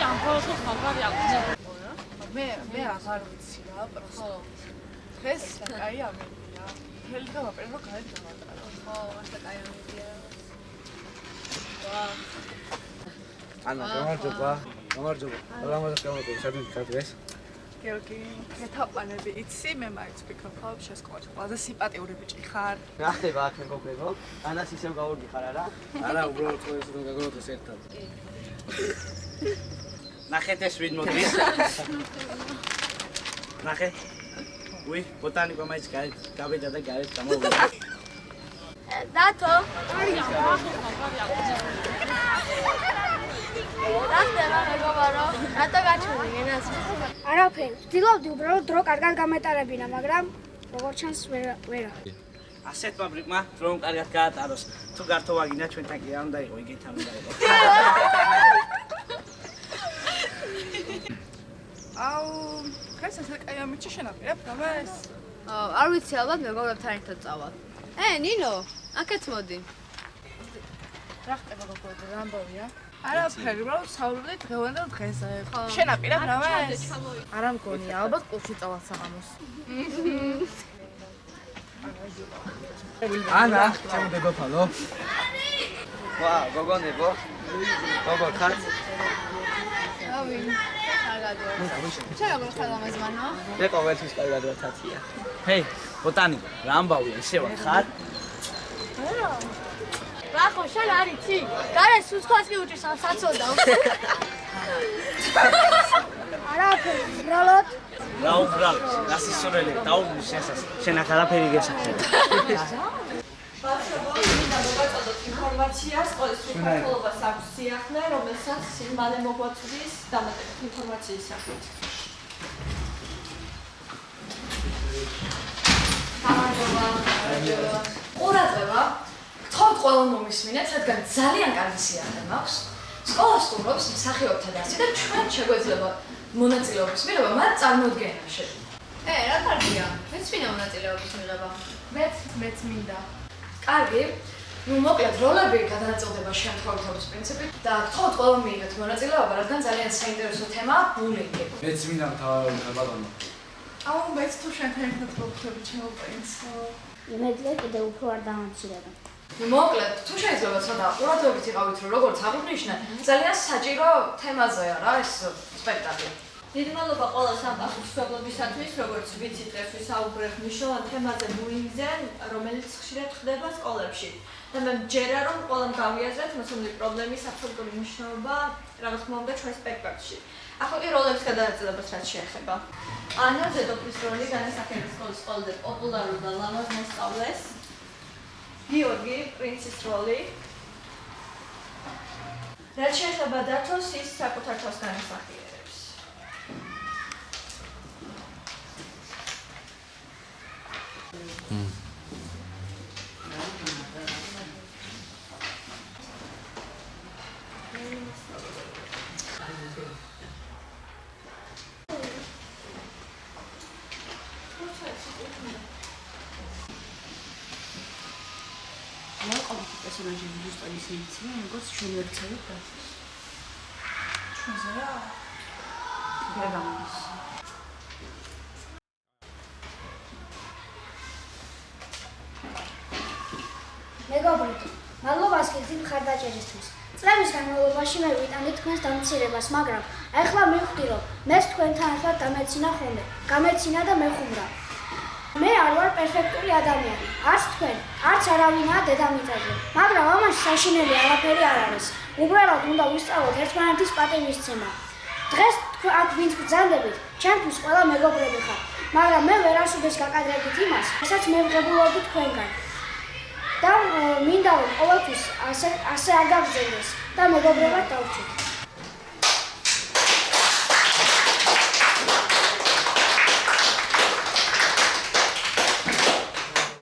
ამ პროცესს მაგარი აქვს. მე აღარ ვიცი რა, პროსტო. დღეს კაი ამერია. მთელი დღე ვაპირებ რომ გარეთ დავატარო. ხო, ასე კაი ამერია. ანა, გამარჯობა. რამაზ გამარჯობა, სადღაც დღეს. გიორგი, გეთაყვანები იცი, მე მაინც ვფიქრობ, რომ შესკოლა ყველაზე სიმპათიური ბიჭი ხარ. რა ხდება აქ მეგობრებო? ანას ისევ გავურგიხარ არა? არა, უბრალოდ ეს რომ გაგონოთ ერთად. ნახეთ ეს ვინ მოდის? ნახე. უი, ბოტანიკა მაინც გავედა და გარეთ გამოვიდა. დათო, არის ამ პროცესს მაგარი აქვს. დასტელა მეგობარო, რატო გაჩვენე გენას? არაფერი, ვცდილობდი უბრალოდ დრო კარგად გამეტარებინა, მაგრამ როგორც ჩანს ვერა. ასეთმა ბრიკმა რომ კარგად გაატაროს. თუ გართო ვაგინა ჩვენთან კი არ უნდა იყო, იგეთან უნდა იყო. აუ, ხეს ესე კაი ამიჩი შენაპირებ, გამეს? არ ვიცი, ალბათ მეგობრებთან ერთად წავალ. ნინო, აქეთ მოდი. რა ხდება გოგოები, რა ამბავია? არაფერი, უბრალოდ საუბრობდით დღევანდელ დღეზე. შენაპირებ, გამეს? არა მგონია, ალბათ კლუბში წავალ საღამოს. ანა, ჩემი დებოფალო. ვა, გოგონებო. გოგო ხარ? ავი. შენ როგორ ხარ ამაზმანო? მე ყოველთვის კარგად ვათათია. ჰეი, ბოტანიკა, რა ამბავია, ისე ვარ ხარ? რახო, შენ არ იცი? გარე სუსხას კი უჭირს ამ საწოდაო. არაფერი, უბრალოდ რა უბრალოდ, რა სისწორელი, დაუბრუნდი შენსას. შენ აქ არაფერი გესახება. ბავშვებო, მინდა მოგაწოდოთ ინფორმაციას, სკოლის თვითმმართველობას აქვს სიახლე, რომელსაც მალე მოგვაწვდის დამატებით ინფორმაციის სახით. გამარჯობა. ყურადღება, გთხოვთ ყველამ მომისმინეთ, რადგან ძალიან კარგი სიახლე მაქვს. სკოლა სტუმრობს მსახიობთა დასი და ჩვენ შეგვეძლება მონაწილეობის მიღება მათ წარმოდგენაში. რა კარგია. მეც მინდა მონაწილეობის მიღება. მეც მინდა. კარგი. ნუ მოკლედ როლები გადაწყვეტება შემთხვევითობის პრინციპით და გთხოვთ ყველამ მიიღეთ მონაწილეობა, რადგან ძალიან საინტერესო თემაა ბულინგი. მეც მინდა მთავარი ბატონო. აუ, მეც თუ შენთან ერთად მოვხდები ჩემო პრინცო. იმედია კიდევ უფრო არ დამამცირება. მოკლედ, თუ შეიძლება ცოტა ყურადღებით იყავით, რომ როგორც აღნიშნე, ძალიან საჭირო თემაზეა რა ეს სპექტაკლი. დიდი მადლობა ყველას ამ პასუხისმგებლობისათვის, როგორც ვიცით, ეს ვისაუბრეთ მნიშვნელოვან თემაზე ბულინგზე, რომელიც ხშირად ხდება სკოლებში. და მე მჯერა რომ ყველამ გავიაზრეთ მოსული პრობლემის აბსოლუტური მნიშვნელობა, რა თქმა უნდა, ჩვენ სპექტაკლში. ახლა კი როლების გადაწყვეტებას რაც შეეხება. ანა ზედოფის როლი განასახიერებს სკოლის ყველაზე პოპულარულ და ლამაზ მოსწავლეს. გიორგი პრინცის როლი. რაც შეეხება დათოს, ის საკუთარ თავს განასახიერებს. პერსონაჟი ზუსტად ისე იციან, როგორც ჩვენ ვერცევით და ჩვენზე რა? გაგამის. მეგობრებო, მადლობას გიხდით მხარდაჭერისთვის. წლების განმავლობაში მე ვიტანდი თქვენს დამცირებას, მაგრამ ახლა მივხვდი, რომ მეც თქვენთან ერთად დამეცინა ხოლმე. გამეცინა და მეხუმრა. მე არ ვარ პერფექტული ადამიანი. არც თქვენ, არც არავინაა დედამიწაზე. მაგრამ ამაში საშინელი არაფერი არ არის. უბრალოდ უნდა ვისწავლოთ ერთმანეთის პატივისცემა. დღეს აქ ვინც ბრძანდებით, ჩემთვის ყველა მეგობრები ხარ. მაგრამ მე ვერასოდეს გაკადრებით იმას, რასაც მე ვღებულობდი თქვენგან. და მინდა რომ ყოველთვის ასე არ გაგრძელდეს და მეგობრებად დავრჩეთ.